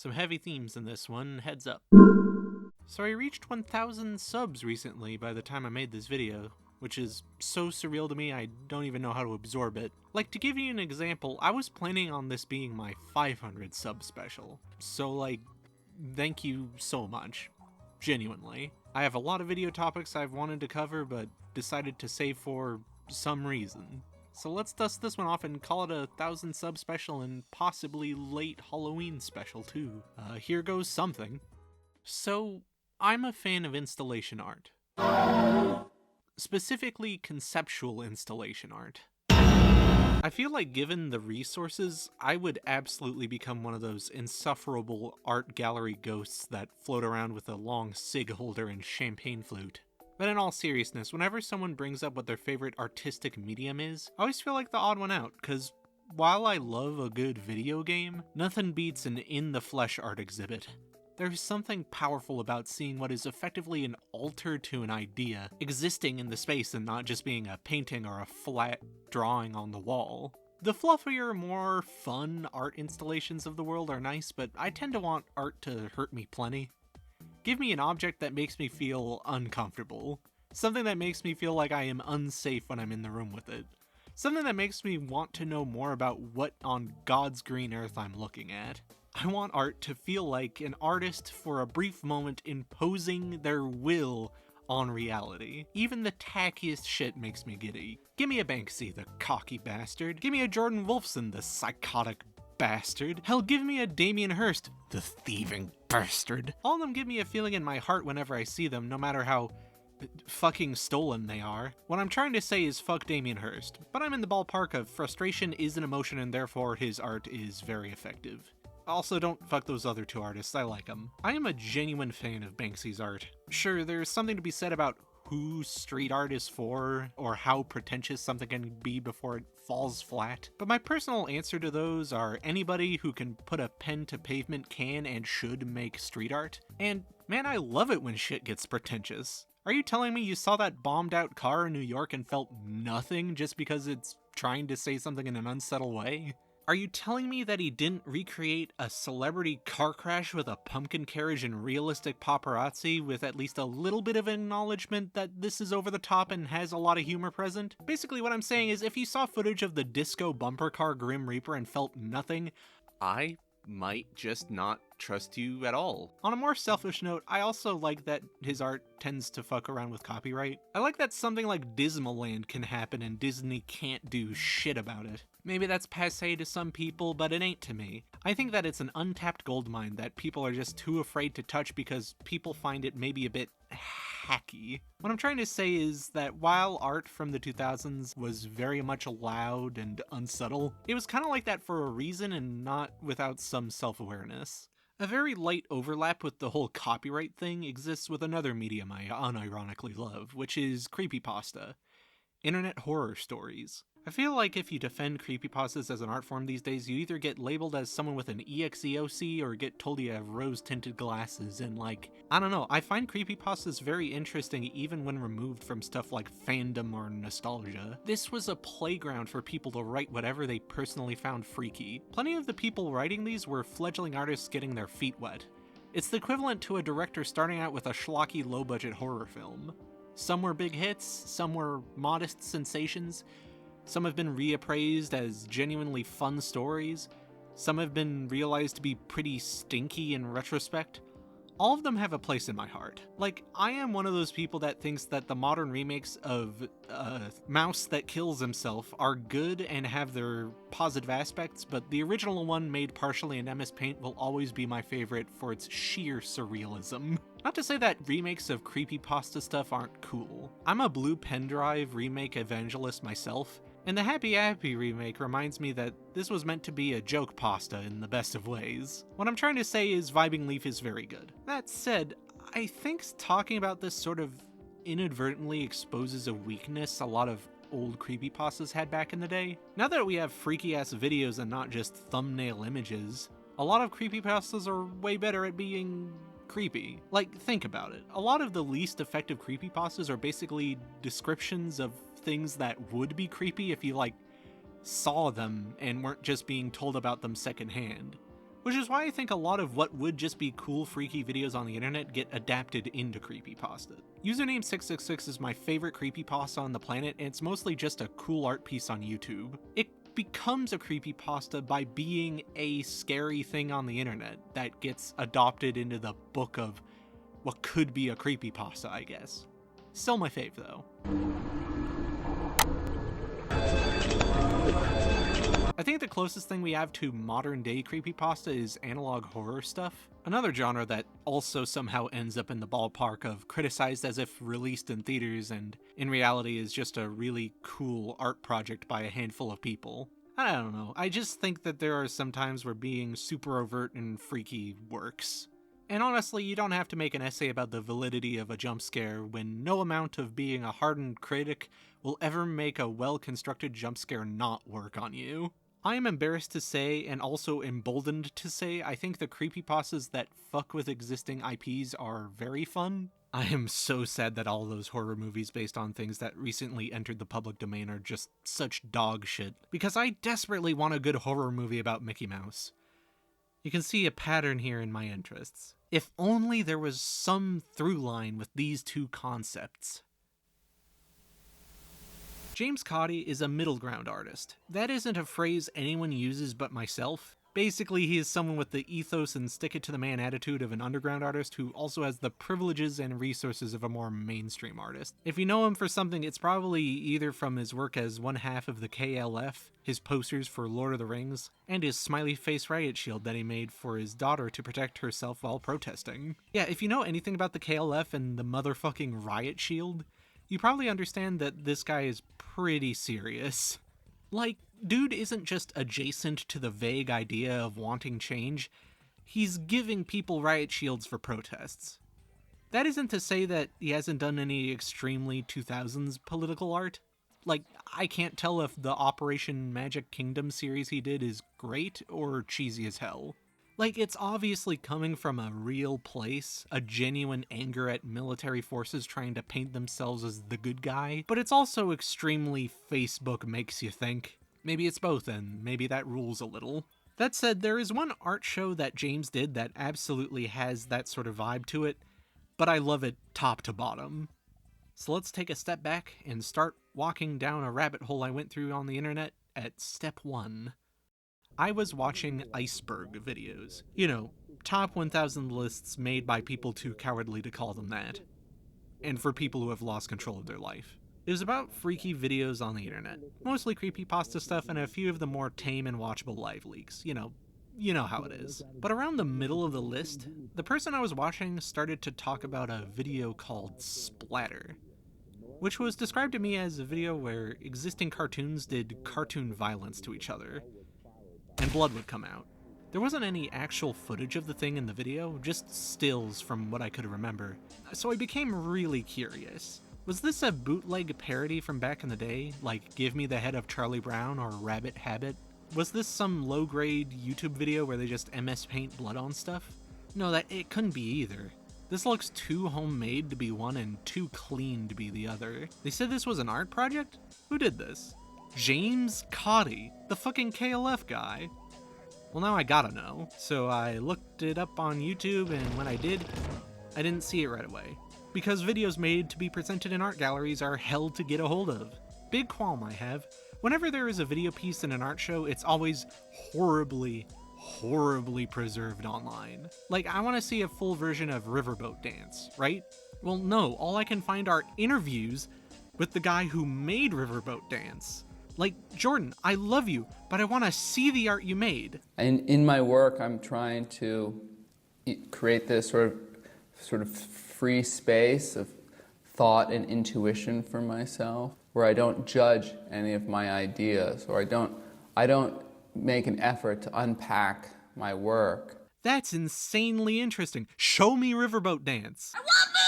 Some heavy themes in this one, heads up. So I reached 1,000 subs recently by the time I made this video, which is so surreal to me I don't even know how to absorb it. Like, to give you an example, I was planning on this being my 500 sub special. So like, thank you so much. Genuinely. I have a lot of video topics I've wanted to cover, but decided to save for some reason. So let's dust this one off and call it a 1,000 sub special and possibly late Halloween special too. Here goes something. So, I'm a fan of installation art. Specifically conceptual installation art. I feel like given the resources, I would absolutely become one of those insufferable art gallery ghosts that float around with a long cig holder and champagne flute. But in all seriousness, whenever someone brings up what their favorite artistic medium is, I always feel like the odd one out, because while I love a good video game, nothing beats an in-the-flesh art exhibit. There's something powerful about seeing what is effectively an altar to an idea existing in the space and not just being a painting or a flat drawing on the wall. The fluffier, more fun art installations of the world are nice, but I tend to want art to hurt me plenty. Give me an object that makes me feel uncomfortable. Something that makes me feel like I am unsafe when I'm in the room with it. Something that makes me want to know more about what on God's green earth I'm looking at. I want art to feel like an artist for a brief moment imposing their will on reality. Even the tackiest shit makes me giddy. Give me a Banksy, the cocky bastard. Give me a Jordan Wolfson, the psychotic bastard. Hell, give me a Damien Hirst, the thieving bastard. All of them give me a feeling in my heart whenever I see them, no matter how fucking stolen they are. What I'm trying to say is fuck Damien Hirst, but I'm in the ballpark of frustration is an emotion and therefore his art is very effective. Also, don't fuck those other two artists, I like them. I am a genuine fan of Banksy's art. Sure, there's something to be said about who street art is for, or how pretentious something can be before it falls flat. But my personal answer to those are anybody who can put a pen to pavement can and should make street art. And man, I love it when shit gets pretentious. Are you telling me you saw that bombed out car in New York and felt nothing just because it's trying to say something in an unsubtle way? Are you telling me that he didn't recreate a celebrity car crash with a pumpkin carriage and realistic paparazzi with at least a little bit of acknowledgement that this is over the top and has a lot of humor present? Basically what I'm saying is if you saw footage of the disco bumper car Grim Reaper and felt nothing, I might just not trust you at all. On a more selfish note, I also like that his art tends to fuck around with copyright. I like that something like Dismaland can happen and Disney can't do shit about it. Maybe that's passé to some people, but it ain't to me. I think that it's an untapped goldmine that people are just too afraid to touch because people find it maybe a bit hacky. What I'm trying to say is that while art from the 2000s was very much loud and unsubtle, it was kind of like that for a reason and not without some self-awareness. A very light overlap with the whole copyright thing exists with another medium I unironically love, which is CreepyPasta. Internet horror stories. I feel like if you defend creepypastas as an art form these days, you either get labeled as someone with an EXEOC or get told you have rose-tinted glasses, and like, I don't know, I find creepypastas very interesting even when removed from stuff like fandom or nostalgia. This was a playground for people to write whatever they personally found freaky. Plenty of the people writing these were fledgling artists getting their feet wet. It's the equivalent to a director starting out with a schlocky low-budget horror film. Some were big hits, some were modest sensations, some have been reappraised as genuinely fun stories, some have been realized to be pretty stinky in retrospect. All of them have a place in my heart. Like, I am one of those people that thinks that the modern remakes of Mouse That Kills Himself are good and have their positive aspects, but the original one made partially in MS Paint will always be my favorite for its sheer surrealism. Not to say that remakes of creepypasta stuff aren't cool. I'm a Blue Pen Drive remake evangelist myself, and the Happy Happy remake reminds me that this was meant to be a joke pasta in the best of ways. What I'm trying to say is Vibing Leaf is very good. That said, I think talking about this sort of inadvertently exposes a weakness a lot of old creepypastas had back in the day. Now that we have freaky-ass videos and not just thumbnail images, a lot of creepypastas are way better at being creepy. Like, think about it. A lot of the least effective creepypastas are basically descriptions of things that would be creepy if you, like, saw them and weren't just being told about them secondhand. Which is why I think a lot of what would just be cool, freaky videos on the internet get adapted into creepypasta. Username 666 is my favorite creepypasta on the planet, and it's mostly just a cool art piece on YouTube. It becomes a creepypasta by being a scary thing on the internet that gets adopted into the book of what could be a creepypasta, I guess. Still my fave, though. I think the closest thing we have to modern-day creepypasta is analog horror stuff. Another genre that also somehow ends up in the ballpark of criticized as if released in theaters and in reality is just a really cool art project by a handful of people. I don't know, I just think that there are some times where being super overt and freaky works. And honestly, you don't have to make an essay about the validity of a jump scare when no amount of being a hardened critic will ever make a well-constructed jump scare not work on you. I am embarrassed to say, and also emboldened to say, I think the creepypastas that fuck with existing IPs are very fun. I am so sad that all those horror movies based on things that recently entered the public domain are just such dog shit, because I desperately want a good horror movie about Mickey Mouse. You can see a pattern here in my interests. If only there was some through line with these two concepts. James Cotty is a middle ground artist. That isn't a phrase anyone uses but myself. Basically, he is someone with the ethos and stick-it-to-the-man attitude of an underground artist who also has the privileges and resources of a more mainstream artist. If you know him for something, it's probably either from his work as one half of the KLF, his posters for Lord of the Rings, and his smiley face riot shield that he made for his daughter to protect herself while protesting. Yeah, if you know anything about the KLF and the motherfucking riot shield, you probably understand that this guy is pretty serious. Like, dude isn't just adjacent to the vague idea of wanting change, he's giving people riot shields for protests. That isn't to say that he hasn't done any extremely 2000s political art. Like, I can't tell if the Operation Magic Kingdom series he did is great or cheesy as hell. Like, it's obviously coming from a real place, a genuine anger at military forces trying to paint themselves as the good guy, but it's also extremely Facebook makes you think. Maybe it's both, and maybe that rules a little. That said, there is one art show that James did that absolutely has that sort of vibe to it, but I love it top to bottom. So let's take a step back and start walking down a rabbit hole I went through on the internet at step 1. I was watching iceberg videos. You know, top 1000 lists made by people too cowardly to call them that. And for people who have lost control of their life. It was about freaky videos on the internet. Mostly creepypasta stuff and a few of the more tame and watchable live leaks. You know how it is. But around the middle of the list, the person I was watching started to talk about a video called Splatter, which was described to me as a video where existing cartoons did cartoon violence to each other, and blood would come out. There wasn't any actual footage of the thing in the video, just stills from what I could remember, so I became really curious. Was this a bootleg parody from back in the day, like Give Me the Head of Charlie Brown or Rabbit Habit? Was this some low-grade YouTube video where they just MS Paint blood on stuff? No, it couldn't be either. This looks too homemade to be one and too clean to be the other. They said this was an art project? Who did this? James Cotty, the fucking KLF guy. Well, now I gotta know. So I looked it up on YouTube, and when I did, I didn't see it right away. Because videos made to be presented in art galleries are hell to get a hold of. Big qualm I have. Whenever there is a video piece in an art show, it's always horribly preserved online. Like, I want to see a full version of Riverboat Dance, right? Well, no, all I can find are interviews with the guy who made Riverboat Dance. Like, Jordan, I love you, but I want to see the art you made. And in my work, I'm trying to create this sort of free space of thought and intuition for myself, where I don't judge any of my ideas, or I don't make an effort to unpack my work. That's insanely interesting. Show me Riverboat Dance. I want booty!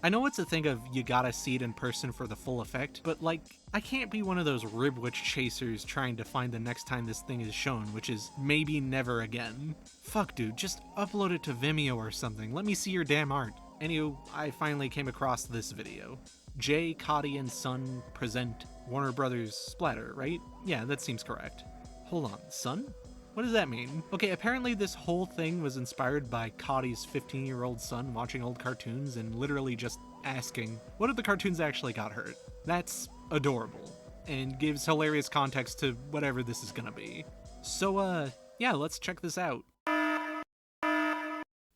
I know it's a thing of you gotta see it in person for the full effect, but like, I can't be one of those ribwitch chasers trying to find the next time this thing is shown, which is maybe never again. Fuck, dude, just upload it to Vimeo or something. Let me see your damn art. Anywho, I finally came across this video. Jay, Cotty, and Son present Warner Brothers Splatter, right? Yeah, that seems correct. Hold on, Son? What does that mean? Okay, apparently this whole thing was inspired by Cotty's 15-year-old son watching old cartoons and literally just asking, what if the cartoons actually got hurt? That's adorable, and gives hilarious context to whatever this is gonna be. So, yeah, let's check this out.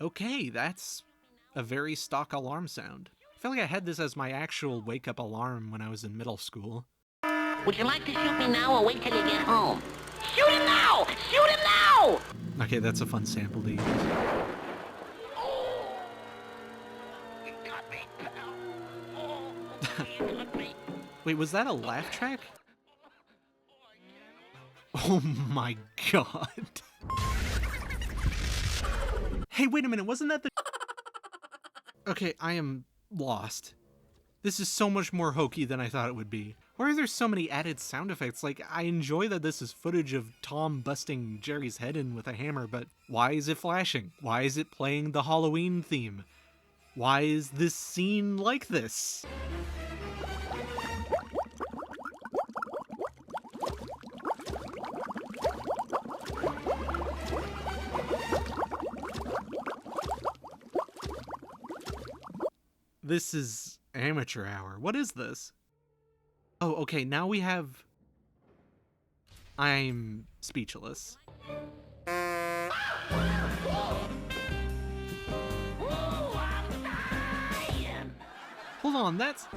Okay, that's a very stock alarm sound. I feel like I had this as my actual wake-up alarm when I was in middle school. Would you like to shoot me now or wait till you get home? Shoot him now! Shoot him now! Okay, that's a fun sample to use. Oh! You got me, pal. Oh, you got me. Wait, was that a laugh track? Oh my god. Hey, wait a minute, wasn't that the... Okay, I am lost. This is so much more hokey than I thought it would be. Why are there so many added sound effects? Like, I enjoy that this is footage of Tom busting Jerry's head in with a hammer, but why is it flashing? Why is it playing the Halloween theme? Why is this scene like this? This is amateur hour. What is this? Oh, okay, now we have... I'm speechless. Hold on, that's...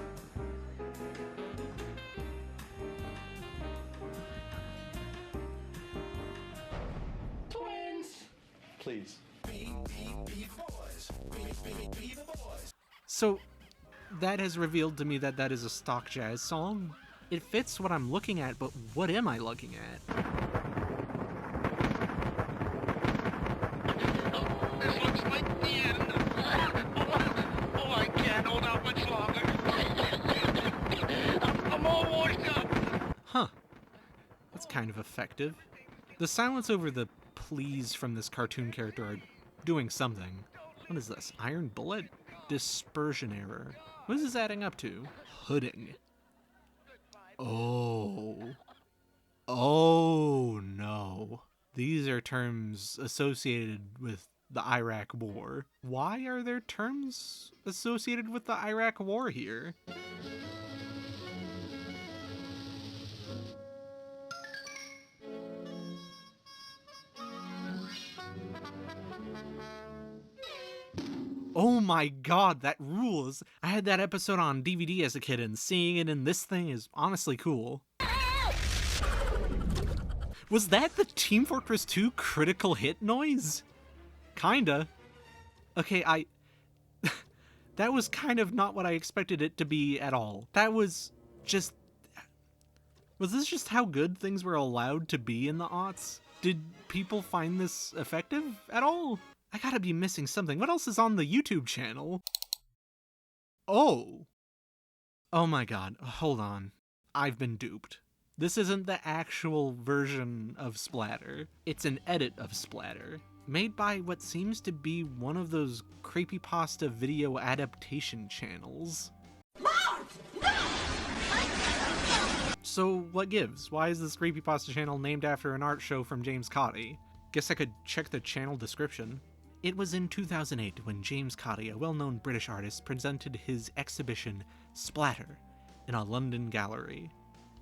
Twins! Please. So, that has revealed to me that that is a stock jazz song. It fits what I'm looking at, but what am I looking at? This looks like the end. Oh, I can't hold out much longer. I'm all washed up. Huh. That's kind of effective. The silence over the pleas from this cartoon character are doing something. What is this? Iron bullet? Dispersion error. What is this adding up to? Hooding. Oh. Oh no. These are terms associated with the Iraq War. Why are there terms associated with the Iraq War here? Oh my god, that rules! I had that episode on DVD as a kid, and seeing it in this thing is honestly cool. Was that the Team Fortress 2 critical hit noise? Kinda. Okay, that was kind of not what I expected it to be at all. That was just... Was this just how good things were allowed to be in the aughts? Did people find this effective at all? I gotta be missing something. What else is on the YouTube channel? Oh. Oh my god. Hold on. I've been duped. This isn't the actual version of Splatter. It's an edit of Splatter, made by what seems to be one of those CreepyPasta video adaptation channels. So what gives? Why is this CreepyPasta channel named after an art show from James Cotty? Guess I could check the channel description. It was in 2008 when James Cotty, a well-known British artist, presented his exhibition Splatter in a London gallery.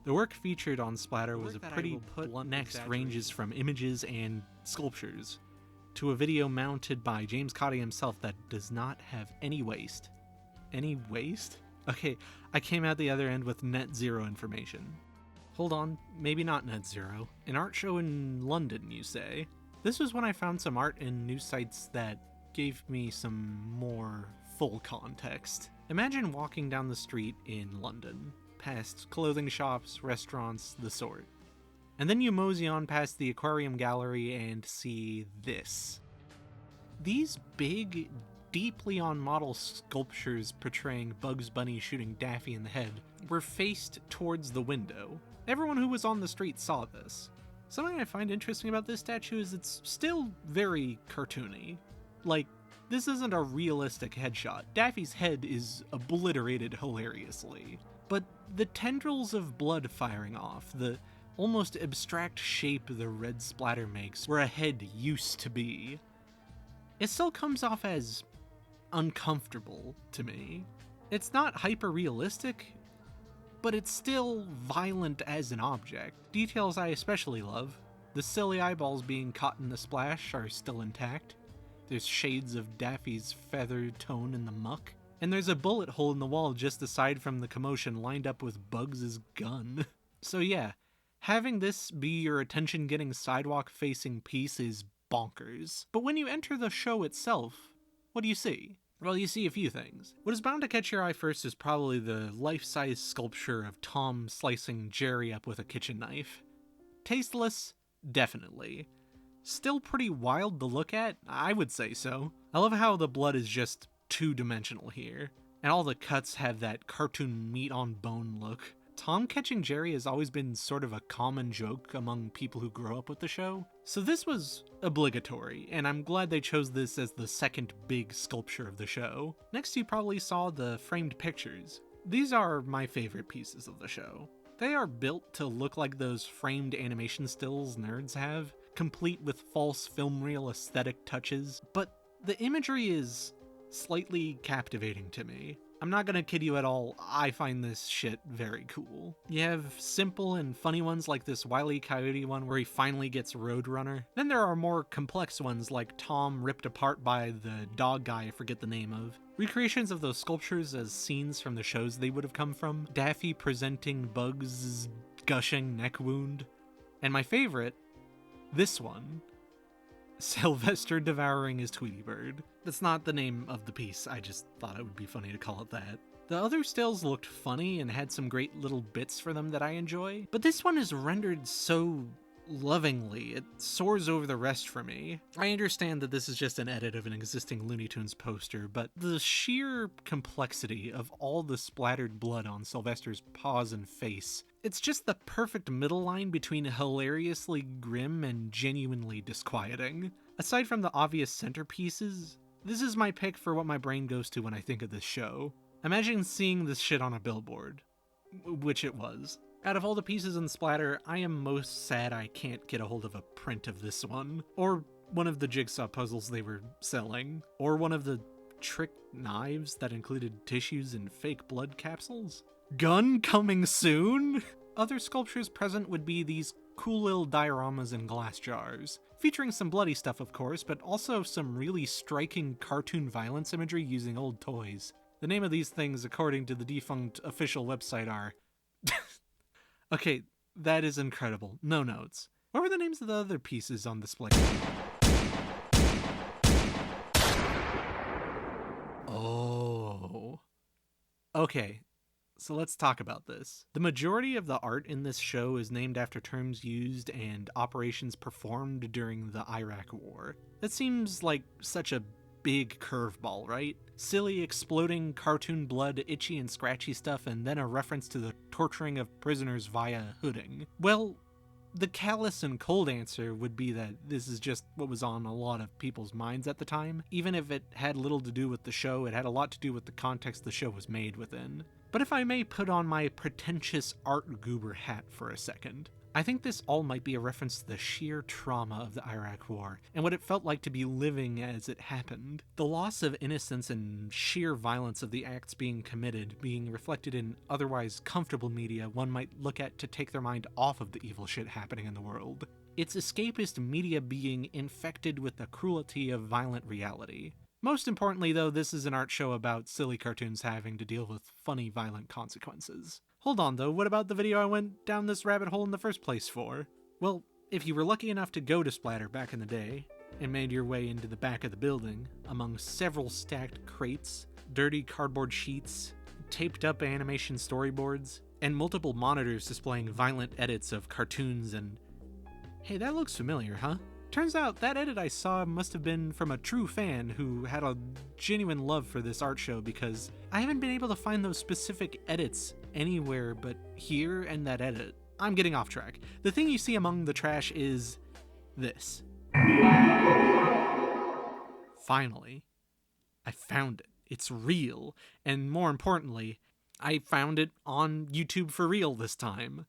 The work featured on Splatter was a pretty blunt. Next ranges from images and sculptures to a video mounted by James Cotty himself that does not have any waste. Any waste? Okay, I came out the other end with net zero information. Hold on, maybe not net zero. An art show in London, you say? This was when I found some art in news sites that gave me some more full context. Imagine walking down the street in London, past clothing shops, restaurants, the sort. And then you mosey on past the aquarium gallery and see this. These big, deeply on model sculptures portraying Bugs Bunny shooting Daffy in the head were faced towards the window. Everyone who was on the street saw this. Something I find interesting about this statue is it's still very cartoony. Like, this isn't a realistic headshot. Daffy's head is obliterated hilariously. But the tendrils of blood firing off, the almost abstract shape the red splatter makes where a head used to be. It still comes off as uncomfortable to me. It's not hyper-realistic, but it's still violent as an object. Details I especially love. The silly eyeballs being caught in the splash are still intact. There's shades of Daffy's feathered tone in the muck. And there's a bullet hole in the wall just aside from the commotion lined up with Bugs' gun. So yeah, having this be your attention-getting sidewalk-facing piece is bonkers. But when you enter the show itself, what do you see? Well, you see a few things. What is bound to catch your eye first is probably the life-size sculpture of Tom slicing Jerry up with a kitchen knife. Tasteless? Definitely. Still pretty wild to look at? I would say so. I love how the blood is just two-dimensional here, and all the cuts have that cartoon meat-on-bone look. Tom catching Jerry has always been sort of a common joke among people who grow up with the show, so this was obligatory, and I'm glad they chose this as the second big sculpture of the show. Next, you probably saw the framed pictures. These are my favorite pieces of the show. They are built to look like those framed animation stills nerds have, complete with false film reel aesthetic touches, but the imagery is slightly captivating to me. I'm not gonna kid you at all, I find this shit very cool. You have simple and funny ones like this Wile E. Coyote one where he finally gets Roadrunner. Then there are more complex ones like Tom ripped apart by the dog guy I forget the name of. Recreations of those sculptures as scenes from the shows they would have come from. Daffy presenting Bugs' gushing neck wound. And my favorite, this one. Sylvester devouring his Tweety Bird. That's not the name of the piece, I just thought it would be funny to call it that. The other stills looked funny and had some great little bits for them that I enjoy, but this one is rendered so lovingly, it soars over the rest for me. I understand that this is just an edit of an existing Looney Tunes poster, but the sheer complexity of all the splattered blood on Sylvester's paws and face, it's just the perfect middle line between hilariously grim and genuinely disquieting. Aside from the obvious centerpieces, this is my pick for what my brain goes to when I think of this show. Imagine seeing this shit on a billboard. Which it was. Out of all the pieces in Splatter, I am most sad I can't get a hold of a print of this one. Or one of the jigsaw puzzles they were selling. Or one of the trick knives that included tissues and fake blood capsules. Gun coming soon? Other sculptures present would be these cool little dioramas in glass jars, featuring some bloody stuff of course, but also some really striking cartoon violence imagery using old toys. The name of these things, according to the defunct official website, are... Okay, that is incredible. No notes. What were the names of the other pieces on display? Oh. Okay. So let's talk about this. The majority of the art in this show is named after terms used and operations performed during the Iraq War. That seems like such a big curveball, right? Silly, exploding cartoon blood, itchy and scratchy stuff, and then a reference to the torturing of prisoners via hooding. Well, the callous and cold answer would be that this is just what was on a lot of people's minds at the time. Even if it had little to do with the show, it had a lot to do with the context the show was made within. But if I may put on my pretentious art goober hat for a second, I think this all might be a reference to the sheer trauma of the Iraq War and what it felt like to be living as it happened. The loss of innocence and sheer violence of the acts being committed being reflected in otherwise comfortable media one might look at to take their mind off of the evil shit happening in the world. It's escapist media being infected with the cruelty of violent reality. Most importantly, though, this is an art show about silly cartoons having to deal with funny, violent consequences. Hold on, though, what about the video I went down this rabbit hole in the first place for? Well, if you were lucky enough to go to Splatter back in the day, and made your way into the back of the building, among several stacked crates, dirty cardboard sheets, taped up animation storyboards, and multiple monitors displaying violent edits of cartoons and... Hey, that looks familiar, huh? Turns out that edit I saw must have been from a true fan who had a genuine love for this art show, because I haven't been able to find those specific edits anywhere but here and that edit. I'm getting off track. The thing you see among the trash is this. Finally, I found it. It's real, and more importantly, I found it on YouTube for real this time.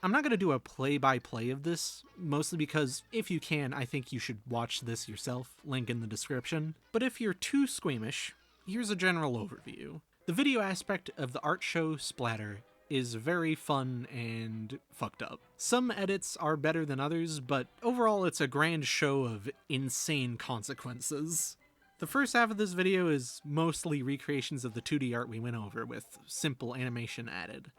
I'm not going to do a play-by-play of this, mostly because if you can, I think you should watch this yourself, link in the description. But if you're too squeamish, here's a general overview. The video aspect of the art show Splatter is very fun and fucked up. Some edits are better than others, but overall it's a grand show of insane consequences. The first half of this video is mostly recreations of the 2D art we went over, with simple animation added.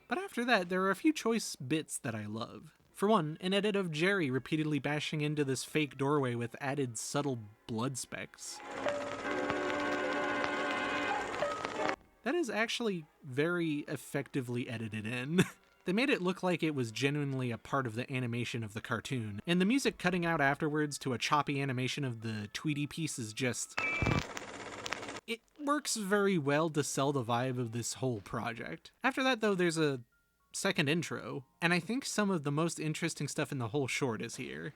But after that, there are a few choice bits that I love. For one, an edit of Jerry repeatedly bashing into this fake doorway with added subtle blood specks. That is actually very effectively edited in. They made it look like it was genuinely a part of the animation of the cartoon, and the music cutting out afterwards to a choppy animation of the Tweety piece is just... It works very well to sell the vibe of this whole project. After that, though, there's a second intro, and I think some of the most interesting stuff in the whole short is here.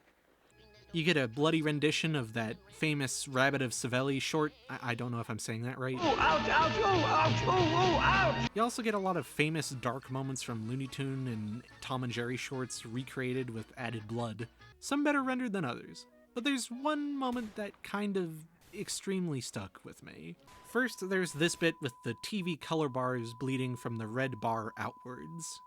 You get a bloody rendition of that famous Rabbit of Savelli short. I don't know if I'm saying that right. Oh, ouch, ouch, oh, ouch, oh, ouch! You also get a lot of famous dark moments from Looney Tune and Tom and Jerry shorts recreated with added blood. Some better rendered than others. But there's one moment that kind of extremely stuck with me. First, there's this bit with the TV color bars bleeding from the red bar outwards.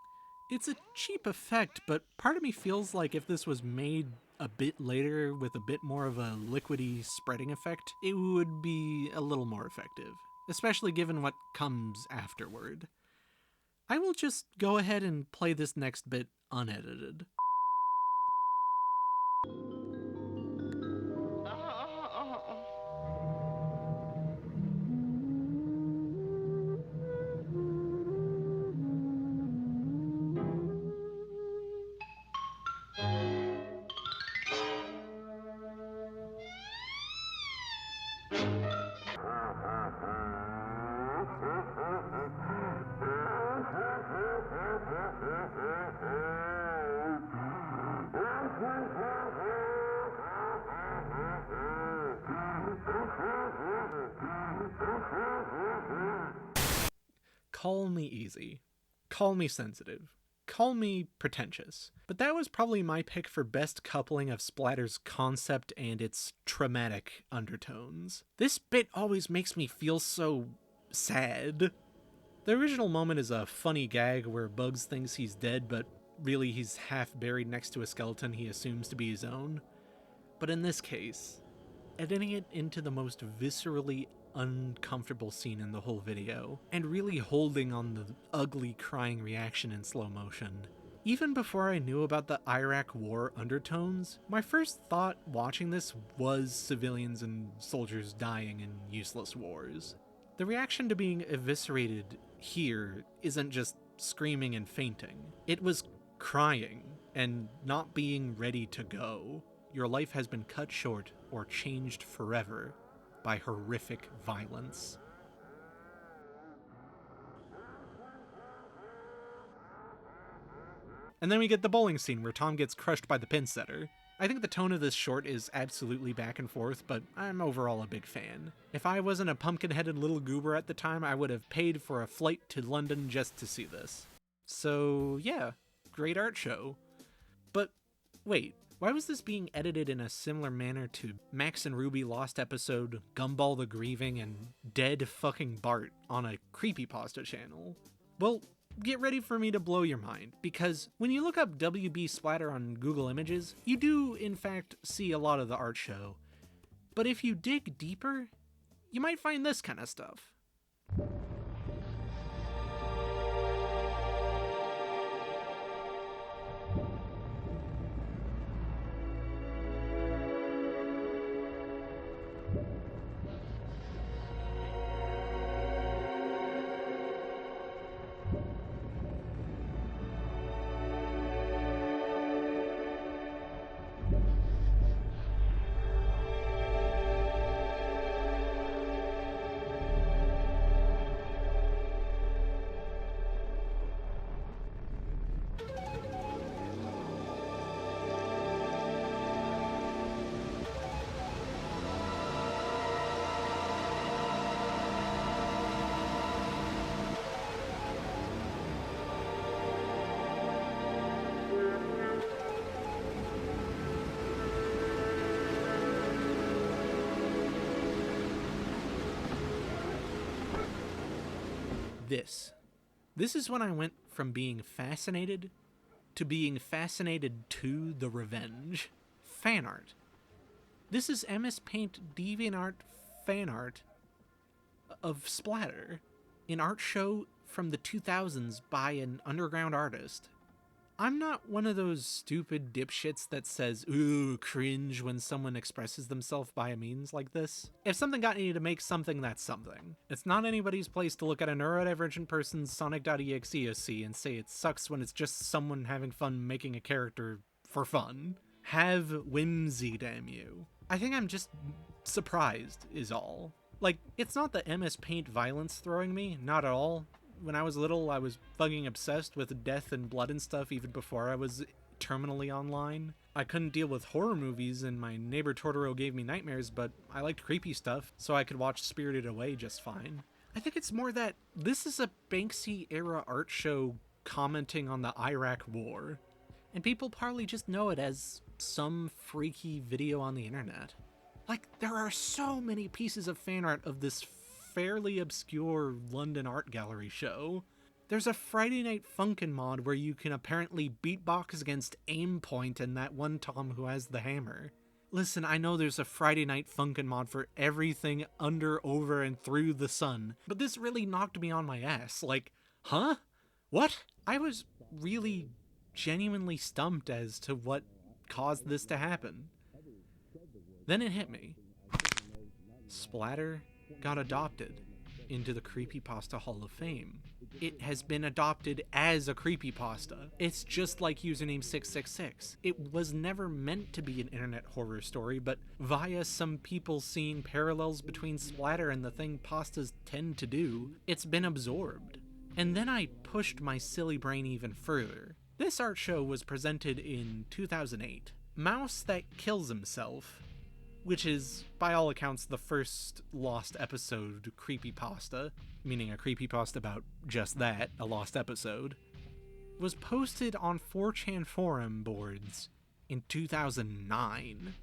It's a cheap effect, but part of me feels like if this was made a bit later with a bit more of a liquidy spreading effect, it would be a little more effective, especially given what comes afterward. I will just go ahead and play this next bit unedited. Call me easy, call me sensitive, call me pretentious, but that was probably my pick for best coupling of Splatter's concept and its traumatic undertones. This bit always makes me feel so sad. The original moment is a funny gag where Bugs thinks he's dead, but really he's half buried next to a skeleton he assumes to be his own. But in this case, editing it into the most viscerally uncomfortable scene in the whole video, and really holding on the ugly crying reaction in slow motion. Even before I knew about the Iraq War undertones, my first thought watching this was civilians and soldiers dying in useless wars. The reaction to being eviscerated here isn't just screaming and fainting. It was crying and not being ready to go. Your life has been cut short or changed forever by horrific violence. And then we get the bowling scene where Tom gets crushed by the pin setter. I think the tone of this short is absolutely back and forth, but I'm overall a big fan. If I wasn't a pumpkin-headed little goober at the time, I would have paid for a flight to London just to see this. So yeah, great art show. But wait, why was this being edited in a similar manner to Max and Ruby Lost episode, Gumball the Grieving, and Dead Fucking Bart on a CreepyPasta channel? Well, get ready for me to blow your mind, because when you look up WB Splatter on Google Images, you do in fact see a lot of the art show. But if you dig deeper, you might find this kind of stuff. This is when I went from being fascinated to being fascinated to the revenge. Fan art. This is MS Paint DeviantArt fan art of Splatter, an art show from the 2000s by an underground artist. I'm not one of those stupid dipshits that says, ooh, cringe when someone expresses themselves by a means like this. If something got me to make something, that's something. It's not anybody's place to look at a neurodivergent person's Sonic.exe and say it sucks when it's just someone having fun making a character for fun. Have whimsy, damn you. I think I'm just surprised, is all. Like, it's not the MS Paint violence throwing me, not at all. When I was little, I was fucking obsessed with death and blood and stuff even before I was terminally online. I couldn't deal with horror movies and my neighbor Totoro gave me nightmares, but I liked creepy stuff, so I could watch Spirited Away just fine. I think it's more that this is a Banksy-era art show commenting on the Iraq War, and people probably just know it as some freaky video on the internet. Like, there are so many pieces of fan art of this fairly obscure London art gallery show. There's a Friday Night Funkin' mod where you can apparently beatbox against Aimpoint and that one Tom who has the hammer. Listen, I know there's a Friday Night Funkin' mod for everything under, over, and through the sun, but this really knocked me on my ass. Like, huh? What? I was really genuinely stumped as to what caused this to happen. Then it hit me. Splatter got adopted into the CreepyPasta Hall of Fame. It has been adopted as a creepypasta. It's just like username 666. It was never meant to be an internet horror story, but via some people seeing parallels between Splatter and the thing pastas tend to do, it's been absorbed. And then I pushed my silly brain even further. This art show was presented in 2008. Mouse That Kills Himself, which is, by all accounts, the first lost episode creepypasta, meaning a creepypasta about just that, a lost episode, was posted on 4chan forum boards in 2009.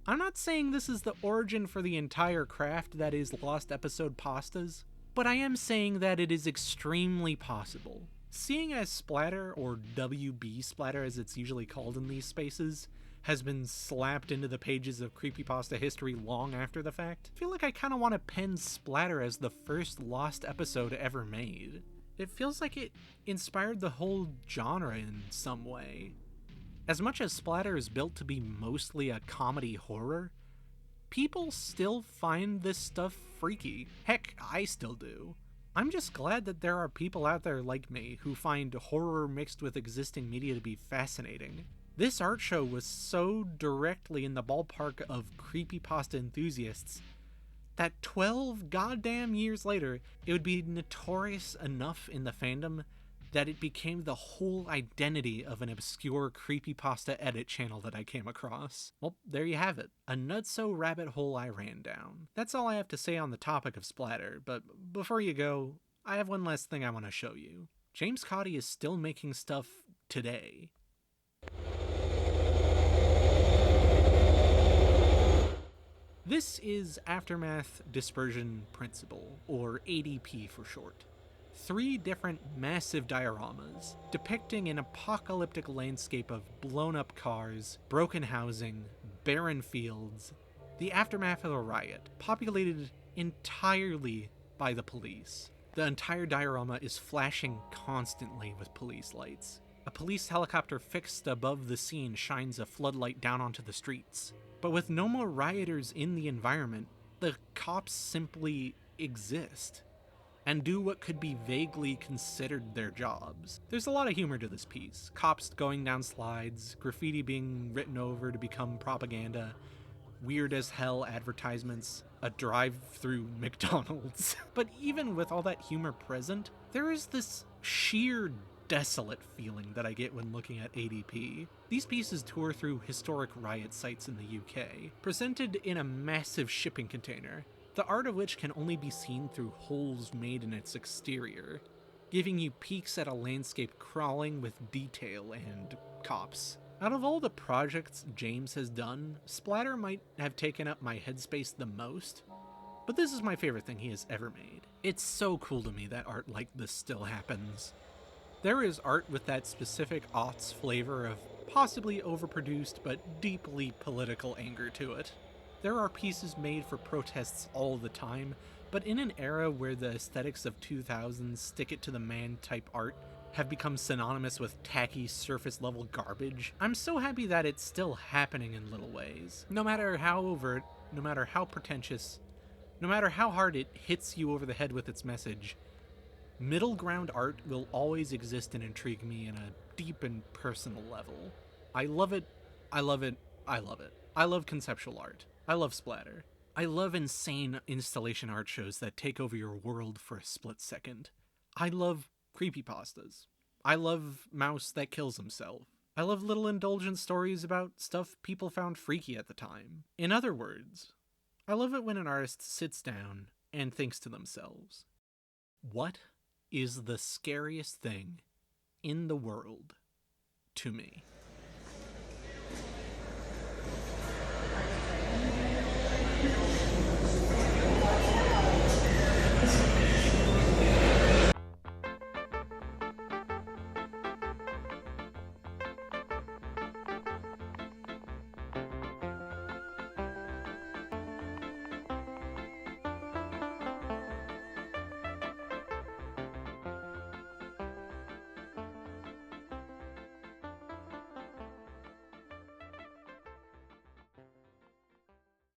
I'm not saying this is the origin for the entire craft that is lost episode pastas, but I am saying that it is extremely possible. Seeing as Splatter, or WB Splatter as it's usually called in these spaces, has been slapped into the pages of creepypasta history long after the fact, I feel like I kind of want to pen Splatter as the first lost episode ever made. It feels like it inspired the whole genre in some way. As much as Splatter is built to be mostly a comedy horror, people still find this stuff freaky. Heck, I still do. I'm just glad that there are people out there like me who find horror mixed with existing media to be fascinating. This art show was so directly in the ballpark of creepypasta enthusiasts that 12 goddamn years later, it would be notorious enough in the fandom that it became the whole identity of an obscure creepypasta edit channel that I came across. Well, there you have it. A nutso rabbit hole I ran down. That's all I have to say on the topic of Splatter, but before you go, I have one last thing I want to show you. James Cotty is still making stuff today. This is Aftermath Dispersion Principle, or ADP for short. 3 different massive dioramas depicting an apocalyptic landscape of blown-up cars, broken housing, barren fields, the aftermath of a riot, populated entirely by the police. The entire diorama is flashing constantly with police lights. A police helicopter fixed above the scene shines a floodlight down onto the streets. But with no more rioters in the environment, the cops simply exist and do what could be vaguely considered their jobs. There's a lot of humor to this piece. Cops going down slides, graffiti being written over to become propaganda, weird as hell advertisements, a drive-through McDonald's. But even with all that humor present, there is this sheer desolate feeling that I get when looking at ADP. These pieces tour through historic riot sites in the UK, presented in a massive shipping container, the art of which can only be seen through holes made in its exterior, giving you peeks at a landscape crawling with detail and cops. Out of all the projects James has done, Splatter might have taken up my headspace the most, But this is my favorite thing he has ever made. It's so cool to me that art like this still happens. There is art with that specific aughts flavor of possibly overproduced but deeply political anger to it. There are pieces made for protests all the time, but in an era where the aesthetics of 2000s stick it to the man type art have become synonymous with tacky surface level garbage, I'm so happy that it's still happening in little ways. No matter how overt, no matter how pretentious, no matter how hard it hits you over the head with its message, middle ground art will always exist and intrigue me in a deep and personal level. I love it, I love it, I love it. I love conceptual art. I love splatter. I love insane installation art shows that take over your world for a split second. I love creepypastas. I love mouse that kills himself. I love little indulgent stories about stuff people found freaky at the time. In other words, I love it when an artist sits down and thinks to themselves, what is the scariest thing in the world to me?